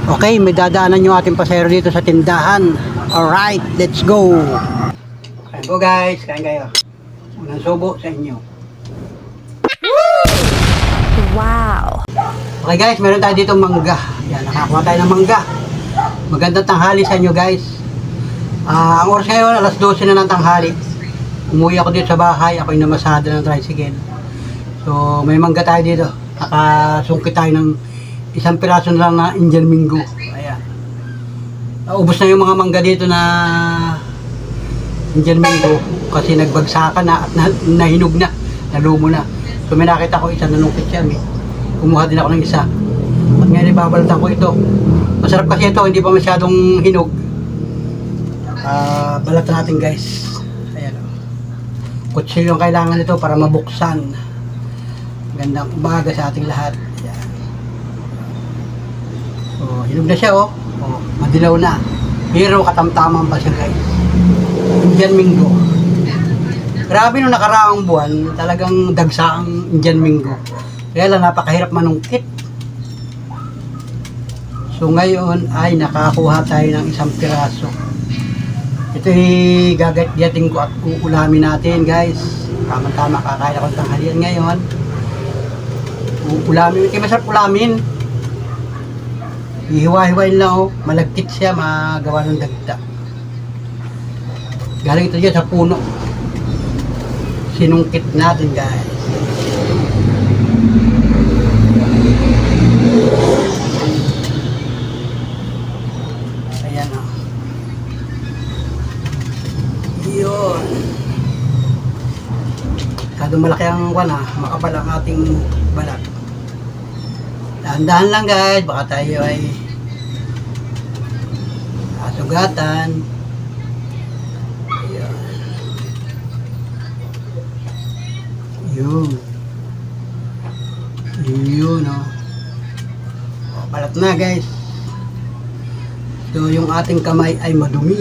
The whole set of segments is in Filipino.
Okay, may dadaanan yung ating pasero dito sa tindahan. Alright, let's go. Kain po guys, kain kayo. Unang subo sa inyo. Wow! Okay guys, meron tayo dito mangga. Yan, nakakuha tayo ng mangga. Magandang tanghali sa inyo guys. Ang oras ngayon, alas 12 na ng tanghali. Umuwi ako dito sa bahay, ako yung namasada ng tricycle. So, may mangga tayo dito. Nakasungkit tayo ng isang piraso na lang na Indian Mingo. Ayan. Ubos na yung mga mangga dito na Indian Mingo kasi nagbagsakan na at nahinog na, nalumo na. So, may nakita ko isa, nanungkit siya. Kumuha din ako ng isa. At ngayon ibabalatan ko ito. Masarap kasi ito, hindi pa masyadong hinog. Balatan natin guys. Ayan o. Kutsilyo yung kailangan nito para mabuksan. Gandang umaga sa ating lahat. Ayan. Oh, hinog na siya oh. Oh, madilaw na. Pero katamtaman pa siya guys. Indian Mingo. Grabe nung nakaraang buwan, talagang dagsa ang Indian Mingo. Kaya lang napakahirap manungkit. So ngayon ay nakakuha tayo ng isang piraso. Ito gagatyatin ko at uulamin natin guys. Tama-tama kakain ako ng tanghalian ngayon. Uulamin, hindi masarap ulamin. Ihiwa-hiwain lang oh. Malagkit siya, magawa ng dagta. Galing ito dyan sa puno. Sinungkit natin guys. Ayan o. Yun. Kado malaki ang makapal ang ating balat. Dahan-dahan lang guys, baka tayo ay asugatan. Ayan. Yun. Yun o. Balat na guys. So yung ating kamay ay madumi.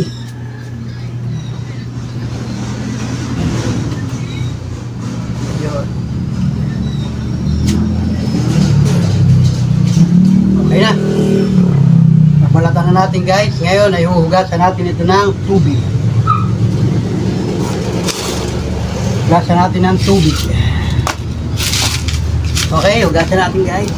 Yun. Okay na. Nabalatan na natin guys. Ngayon ay huhugasan natin ito ng tubig. Hugasan natin ng tubig. Okay, hugasan natin guys.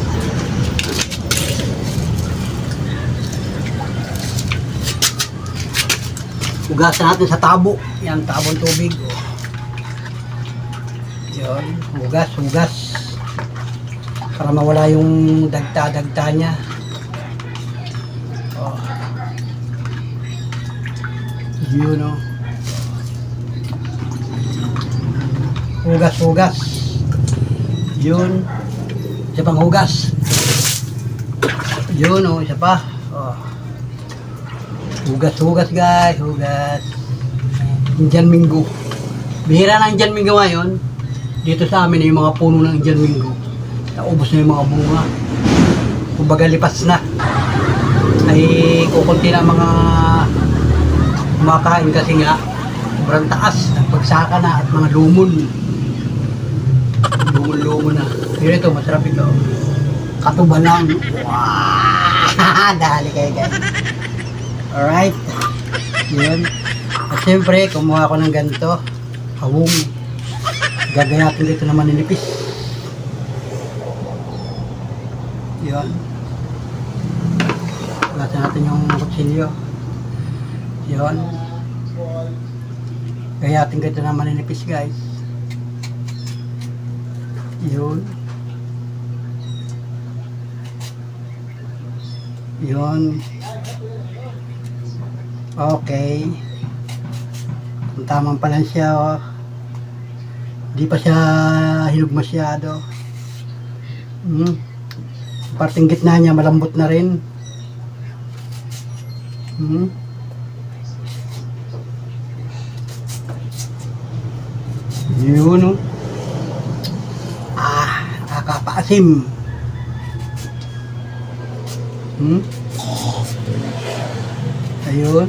Hugasan natin sa tabo. Yan, tabong tubig. Yun, hugas. Para mawala yung dagta-dagta niya. Oh. Yun o. Hugas. Yun. Isa pang hugas. Yun o, isa pa. Oh. Hugas guys, hugas. Indian Mingo. Bihira na Indian Mingo ngayon. Dito sa amin yung mga puno ng Indian Mingo. Naubos na yung mga bunga. Kumbaga lipas na. Ay kukunti na mga kumakain kasi nga sobrang taas. Nagpagsaka na at mga lumon. Lumon na. Pero ito, masarap ito. Katuba lang. Wow! Dali kayo guys. Alright. Yun. At siyempre, kumuha ko ng ganito. Hawong. Gagayatin dito na maninipis. Yun. Gagayatin natin yung kutsilyo. Yun. Gayatin dito na maninipis guys. Yun. Yun. Okay. Kung tamang pa lang siya, oh. Hindi pa siya hinog masyado. Parting gitna niya malambot na rin. Yun, oh. Nakakapaasim. Ayun.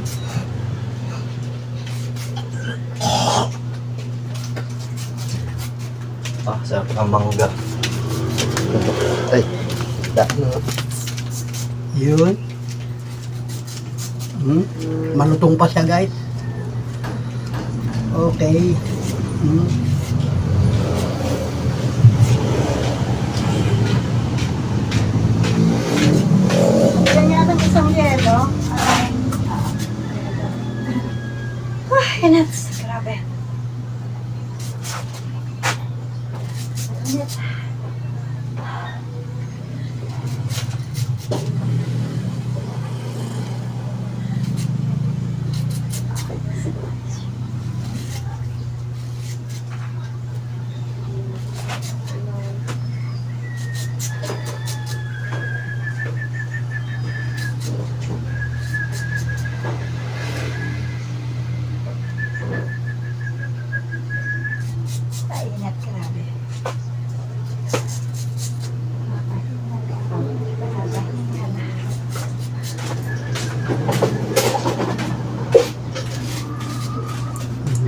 Sarap ang mangga. Ay, dahil. Yun. Malutong pa siya guys. Okay. Ganyan ang isang yelo. Init. Grabe. Init. Init. Grabe.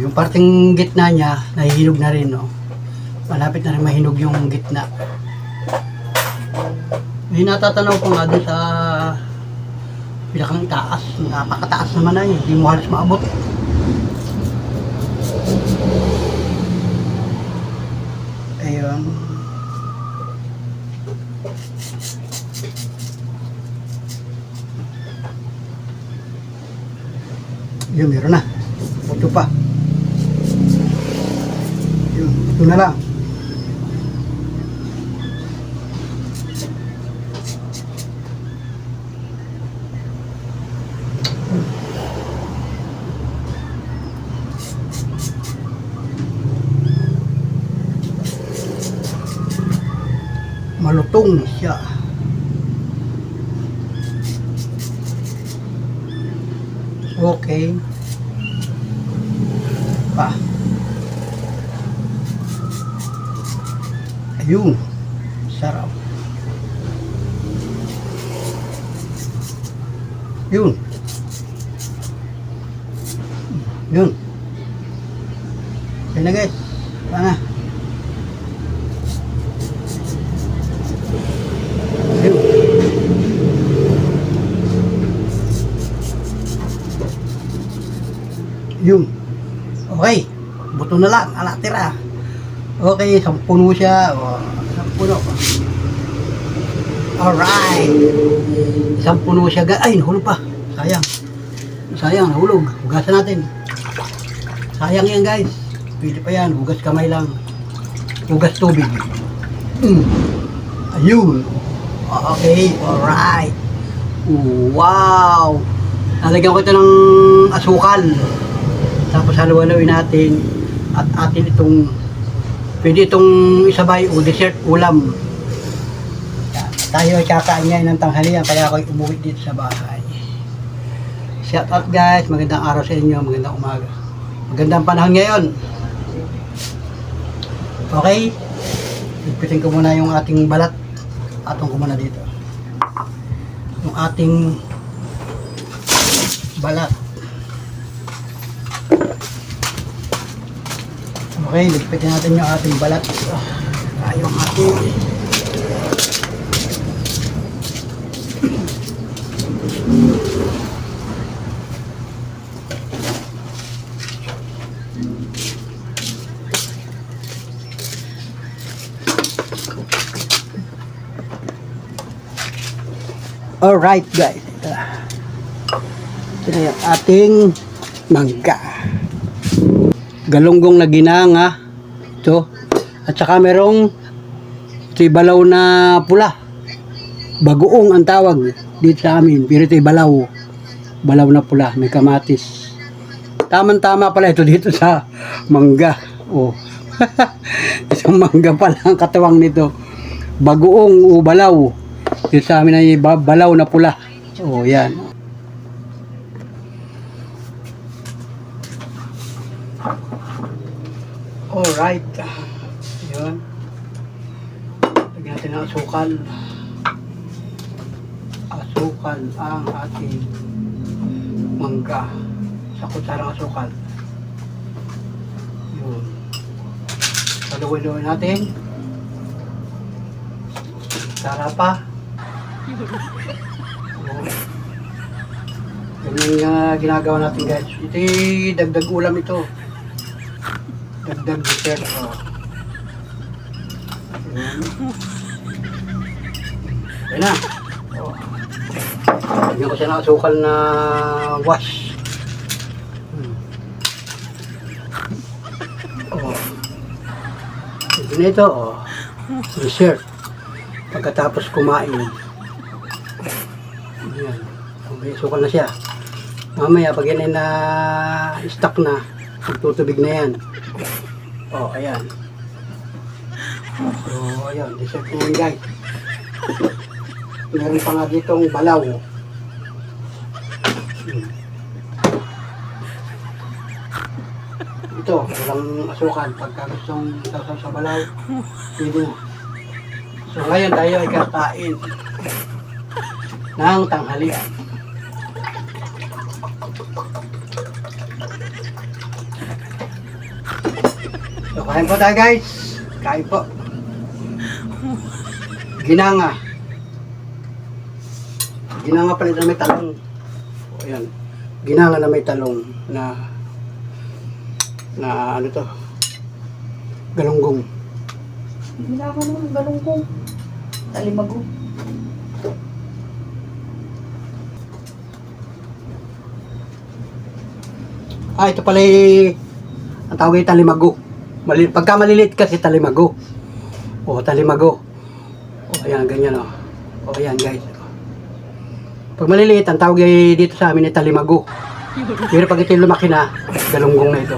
Yung parting gitna niya, nahihinog na rin, no? Malapit na rin mahinog yung gitna. May natatanaw ko nga doon sa pinakang taas. Napakataas naman na yun. Hindi mo halos maabot. Ayun. Yun, meron na. Puto pa. Yun, ito na lang. Malutong siya. Okay. Pa. Ayun. Sarap. Yun. Yun. Yan na guys. Sana. Yun. Yun. Okay. Buto na lang. Ala, tira. Okay, 10 siya. O, 10. Alright. 10 siya. Ay, nahulog pa. Sayang. Sayang, nahulog. Hugasan natin. Sayang yan guys. Pwede pa yan. Hugas kamay lang. Hugas tubig. Ayun. Okay, alright. Wow. Lalagyan ko ito ng asukal. Tapos haluin natin. At atin itong pwede itong isabay o dessert ulam. Tayo ay kakain ngayon ng tanghalian kaya ako'y umuwi dito sa bahay. Shout out guys, magandang araw sa inyo, magandang umaga. Magandang panahon ngayon. Okay? Ipitin ko muna yung ating balat. Atong ko muna dito. Yung ating balat. Okay, ligpitin natin yung ating balat. Yung ating alright guys. Ito na yung ating mangga. Galunggong na ginanga. Ito. At saka merong ito'y balaw na pula. Bagoong ang tawag dito sa amin. Pero ito'y balaw. Balaw na pula. May kamatis. Tama-tama pala ito dito sa mangga. Oh. Isang mangga pala ang katuwang nito. Bagoong o balaw. Dito sa amin ay balaw na pula. Oh, yan. Alright. Yun. Lagyan natin ng asukal. Asukal ang ating mangga. Sa kutsarang asukal. Yun. Paluin-luin natin. Tara pa. Ganyan yung ginagawa natin guys. Ito dagdag ulam ito. Dagdag dessert. Oh. Ayan na. Oh. Lagyan ko siya ng asukal na wash. Oh. Ito na ito. Oh. Dessert. Pagkatapos kumain. Ayan. Okay, asukal na siya. Mamaya pag yan ay na stock na, magtutubig na yan. Oh, ayan. So, ayan, dessert na yan guys. Meron pa nga ditong balaw. Ito, walang asukal. Pagka gustong sasaw sa balaw, pwede na. So, ngayon tayo ay kakain ng tanghalian. So, kain po tayo guys. Kain po. Ginanga. Ginanga pala na may talong. O, ayan. Ginanga na may talong na ano to? Galunggong. Ginagawa naman galunggong. Talimago. Ito pala ang tawag ay talimago. Pagka maliliit kasi talimago. O, talimago. O, ayan, ganyan o. O, ayan guys. Pag maliliit, ang tawag ay dito sa amin ay talimago. Pero pag ito lumaki na, galunggong na ito.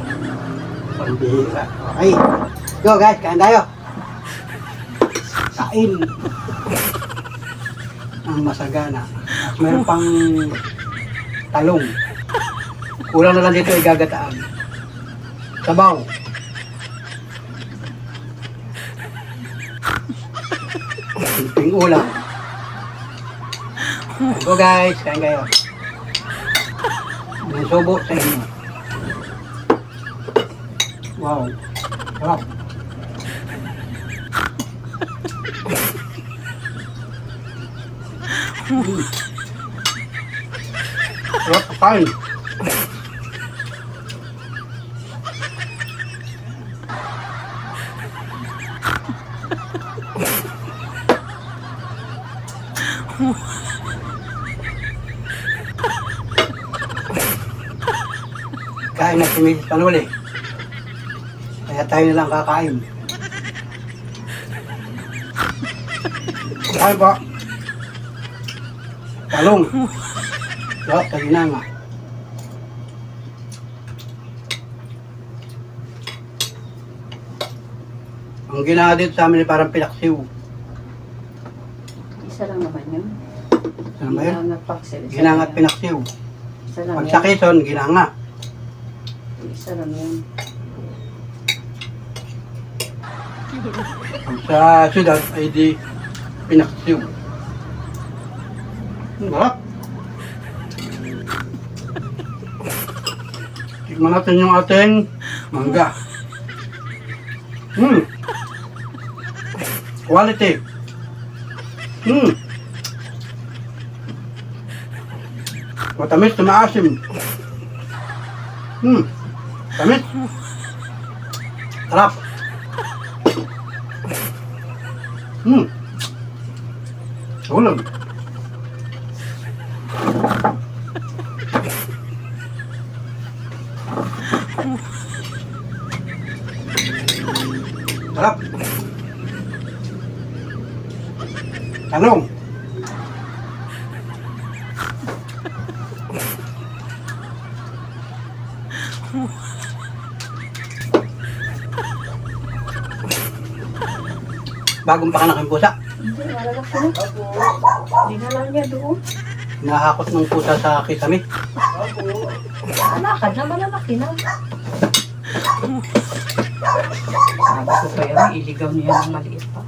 Pambihira. Okay. Go guys, kain tayo. Kain. Ang masagana. At meron pang talong. Kulang na lang dito ay gagataan. Sabaw. Simpleng ulam. Go guys, kain kayo. May subo sa inyo. Wow. Sarap. Sarap kain. Kain na si Mrs. Panuli. Kaya tayo na lang kakain. Kain po. Talong. Sarap, taginanga. Ang ginawa dito sa amin ay parang pinaksiw. Isa lang naman yun. Ano ba yun? Ginanga paksiw. Ginanga at pinaksiw. Isa lang Pag yan. sa Quezon, ginanga. Isa lang yan. Pag sa syudad ay di pinaksiw. Sarap. Tikman natin yung ating mangga. Quality. Matamis na maasim. Tamis. Sarap. Ulam. Sarap. Talong. Bagong pakanak ng pusa. Hindi, malalaki na. Hindi na lang yan doon. Nahakot ng pusa sa kisame. Alakad na, malalaki na. Sabi ko kaya, iligaw niya ng maliit pa.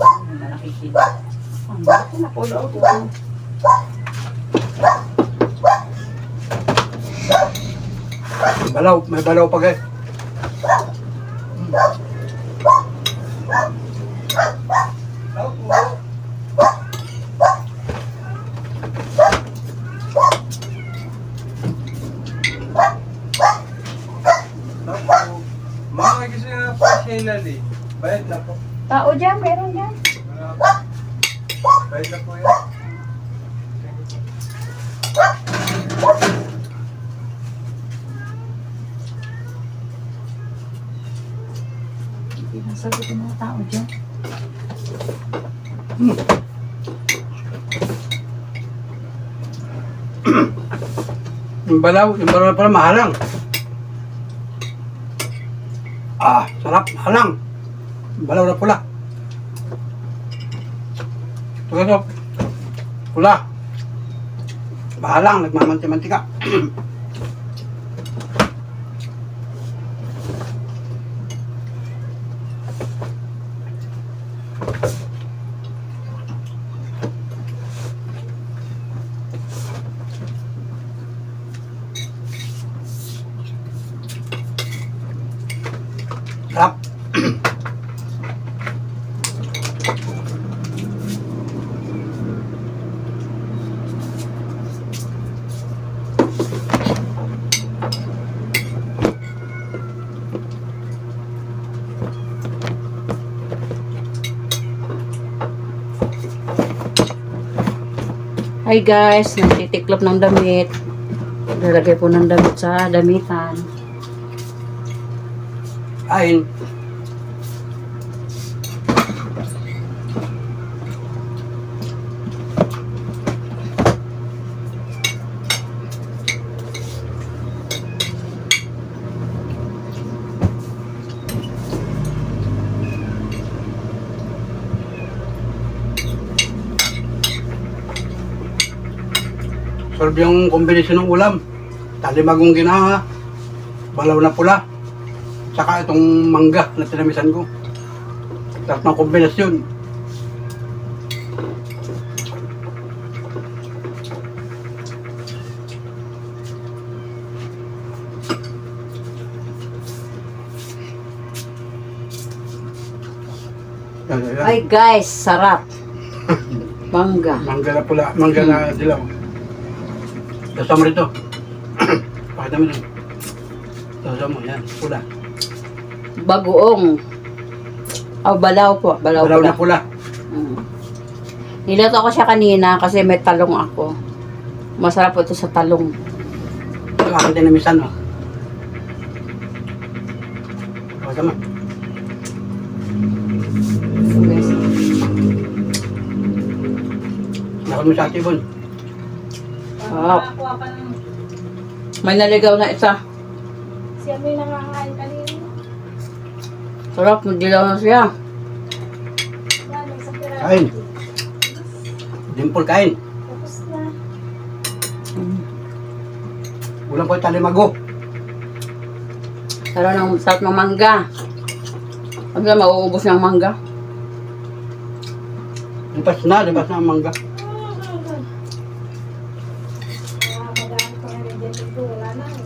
Ang malaki sila. Ang malaki na po daw. Balaw, may balaw pa guys. Lali. Bayad na po. Tao dyan, meron dyan. Bayad na po yan. Nasagot yung mga tao dyan. Yung balaw na pala mahalang. Sarap, mahalang. Yung balaw na pula. Ito, pula. Mahalang, nagmamanti-mantika. Sarap. Hi guys, nagtitiklop ng damit. Lalagay po ng damit sa damitan. Kain. Sarap yung kombinasyon ng ulam. Talimagong ginaha, balaw na pula, saka itong mangga na tinamisan ko. Sarap ng kombinasyon. Hi guys, sarap. Mangga. Mangga na pula, mangga na dilaw. Kasama rito. Pakita mo rin. Kasama mo, yan, pula. Bagoong. Balaw po. Balaw Balaw pula. na pula. Nilato ko siya kanina kasi may talong ako. Masarap po ito sa talong. Ito aking tinamisan, oh. Pakita mo. So guys. Nakon mo sa atibon. Sarap. May naligaw na isa. Siya may nangangain kanina. Sarap, dilaw na siya. Yan, may isang piraso. Kain. Dimple kain. Tapos na. Ulam ko talimago. Sarap ng mangga. Ano na, mauubos ng mangga. Lipas na ang mangga. Magamit ko na rin dyan dito. Wala na eh.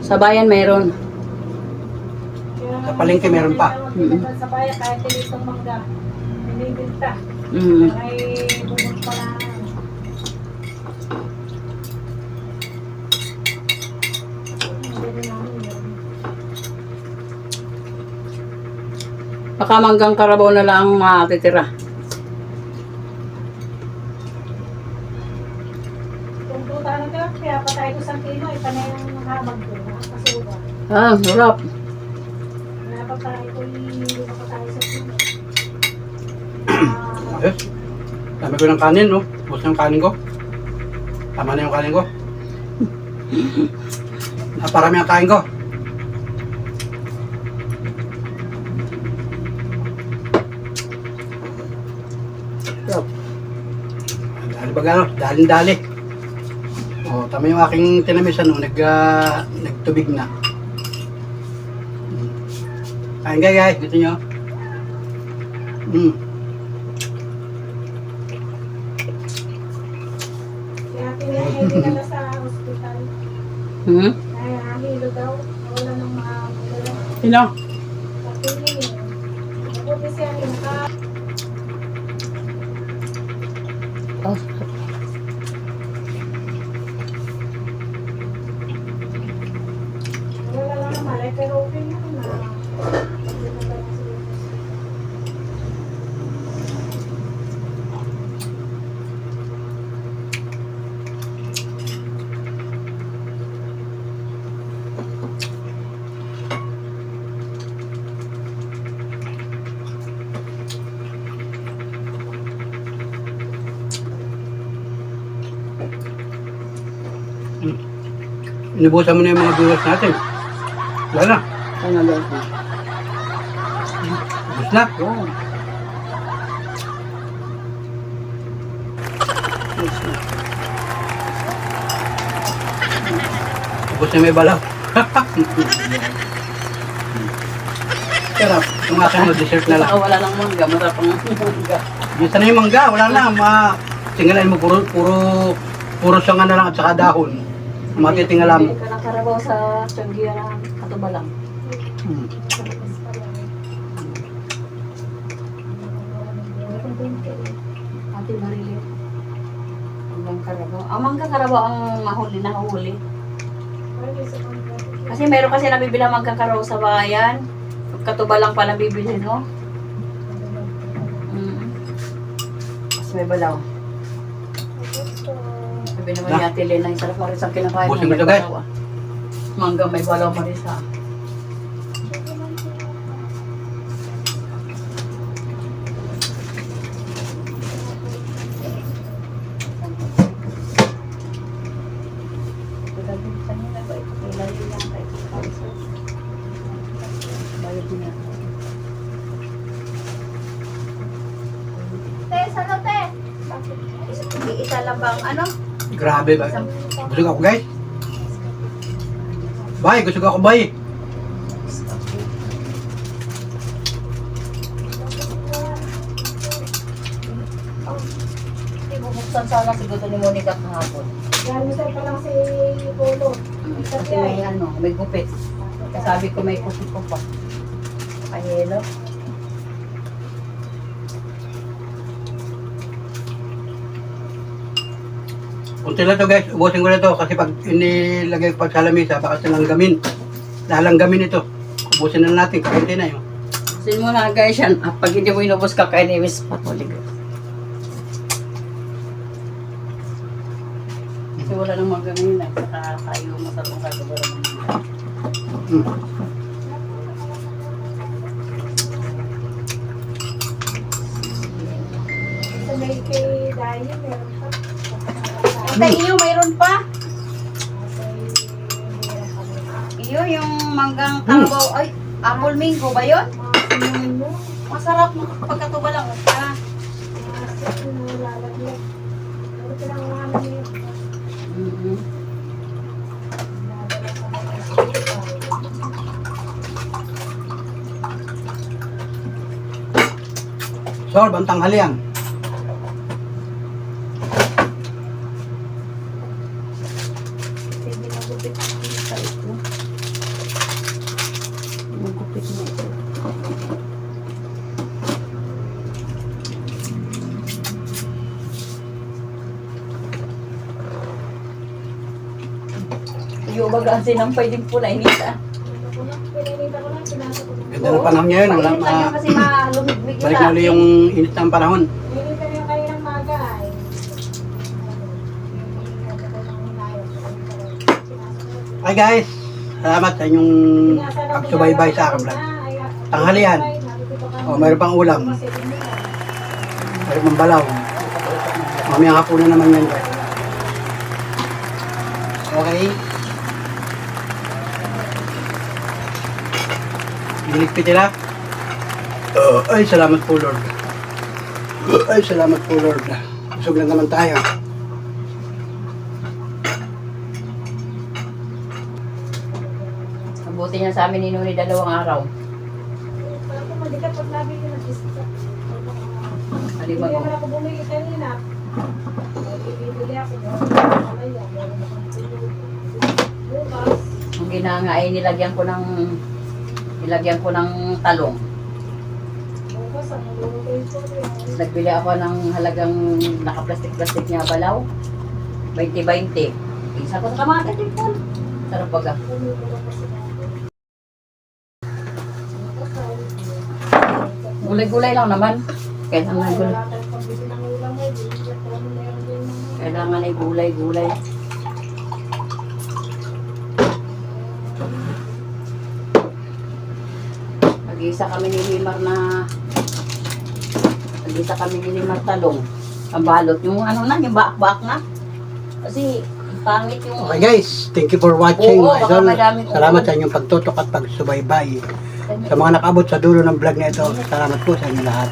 Sa bayan mayroon. Kaya Sa palengke meron pa. Sa bayan, kahit tinitong mangga. Binibinta. Mm. Ay, bumot pa lang. Hindi rin namin yun. Baka manggang karabaw na lang ang matitira. Kung tuta na ka, kaya patay ko sa kilo, ipanay ang habag ko. Nakakasuga. Sarap. Napatay ko, hindi napatay sa kilo. Ayos. Dami ko ng kanin, no? Bus ng kanin ko. Tama na yung kanin ko. Naparami ang kain ko. Sarap. Dali ba gano'n? Dali. O, tama yung aking tinamisan, no? Nagtubig na. Kain kayo, guys. Gusto nyo? Kaya hindi na sa hospital. Ay, hilo daw. Wala nang makakula. Sino? Patuloy. Mabuti siya naka. Oh, Wala lang naman. Pero okay naman. Inubusan mo na yung mga viewers natin. Wala na. Ano lang po? Ubus na. Yun. Yes, na. Ubus na may balaw. Sarap. Yung akin mo, dessert na lang. Saka wala lang mangga, masarap ang mangga. Minsan na yung mangga, wala na. Tingalain mo, puro sanga na lang at saka dahon. Matitingala mo. Bili ka ng karabaw sa Tianggian na Katubalang. Hmm. Ate Marili. Manggang karabaw. Ang manggang karabaw ang nahuli. Kasi meron kasi nabibili ang manggang karabaw sa bayan. Katubalang pa nabibili, no? Kasi may balaw. Sabi naman ni Ate Lena, yung sarap Marisa ang kinakain Busin mo may ito, guys. balaw. Manggang may balaw Marisa. Te, sana te? Isa lang bang ano? Grabe ba? Busog ako guys. Bay, busog ako bay. Bubuksan sana siguro ni Monica kahapon. Gamitan pa lang si Polo. Kasi may may gupit. Sabi ko may puti ko pa. Ay, hello. Kunti lang to guys, ubusin ko na to kasi pag inilagay ko pa sa lamesa, baka talanggamin. Lalanggamin ito. Ubusin na natin, kakunti na yun. Sin mo na guys yan. Pag hindi mo inubos ka kay Nevis patuloy. Kasi wala nang magamin na. Saka tayo masarong kagawara mo. Hmm. Sa may kay Dayo, meron pa. Ate, iyo mayroon pa. Iyo yung manggang karabaw. Ay, apple mango ba yun? Masarap mo pagkatuba lang. Ah. Mm-hmm. So, bantang halian. Magupit na ito. Iyo baga sinampay din pula inita. Ganda ng panahon ngayon, wala Kasi malumig-mig balik na ulit yung init ng panahon. Nilitan yung kayo ng maga ay. Hi guys, salamat sa inyong pagsubaybay sa akin vlog. Tanghalian. O, mayroon pang ulam. Mayroon pang balaw. Mamayang hapunan naman yan guys. Okay. Niligpit nila. Ay, salamat po Lord. Ay, salamat po Lord. Busog lang naman tayo. Mabuti niya sa amin ni Nuni 2 araw. Parang malikat pag labi ko nag-isip. Halima Hindi ko. naman ako bumili kanina. Bibili ako. Bukas. Ang ginanga ay nilagyan ko ng talong. Bukas ang lulutoy ko. Tapos nagbili ako ng halagang naka-plastic-plastic niya balaw. 20-20. Isa ko sa kamatis din po. Sarap baga. Gulay-gulay lang naman. Kailangan ay gulay-gulay. Nag-isa kami ni Limar talong. Ang balot. Yung ano na, yung baak-baak na. Kasi Pangit yung... Okay guys, thank you for watching. Oo, mga baka idol. madami ko. Salamat sa inyong pagtutok at pagsubaybay. Sa mga nakabot sa dulo ng vlog na ito, salamat po sa inyo lahat.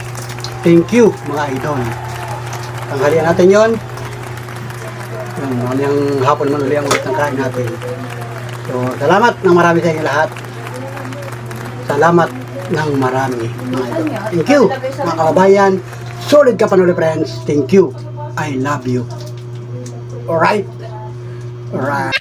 Thank you mga idol. Tanghalian natin yon. Mamayang hapon man uli ang ulit ng kain natin. So, salamat ng marami sa inyo lahat. Salamat ng marami mga idol. Thank you mga kababayan. Solid ka panuli friends. Thank you. I love you. Alright? Alright.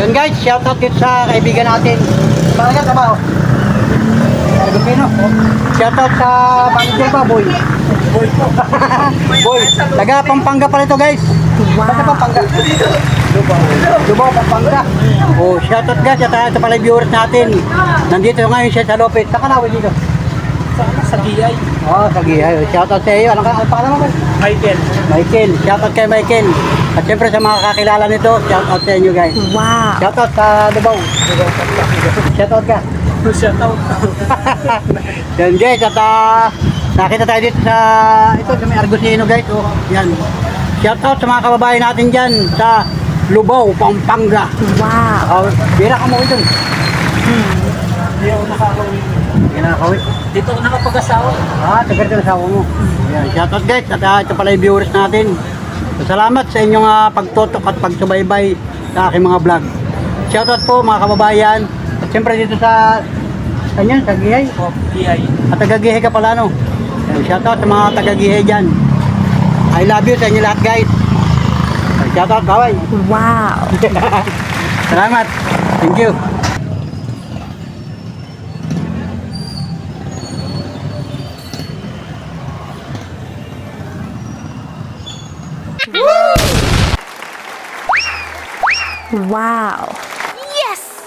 Yun guys, shoutout dito sa kaibigan natin. Bakit ka ba? Agustino. Shoutout sa manager ba, boy? Boy. Boy. Taga Pampanga pala ito guys. Taga Pampanga. Dubaw, Pampanga. Oh, shoutout guys. Ito pala yung viewers natin. Nandito ngayon siya sa Lopez. Saan ka na dito? Sa GI. Oh, sa Gihay. Shoutout sa iyo. Ano pangalan mo ba? Michael. Michael. Shoutout kay Michael. At siyempre sa mga kakilala nito, shoutout sa inyo guys. Wow. Shoutout sa Dubaw. Shoutout ka. Shout out. Yan guys, at nakita tayo dito sa may Argusino guys. Oh, yan. Shoutout sa mga kababayan natin dyan sa Lubao, Pampanga. Wow. Bira ka mo ito. Hindi ako nakakawin. Hindi na nakawit. Dito ako nakapag-asawa. Tagal ka na asawa mo. Yan, shoutout guys, at ito pala yung viewers natin. So, salamat sa inyong pagtutok at pagsubaybay sa aking mga vlog. Shoutout po mga kababayan. At siyempre dito sa kanyan, sa Gihay. O, GI. At taga-Gihay ka pala no. Yan, shoutout sa mga taga-Gihay dyan. I love you sa inyo lahat guys. Shoutout, bye. Wow. Salamat. Thank you. Wow. Yes!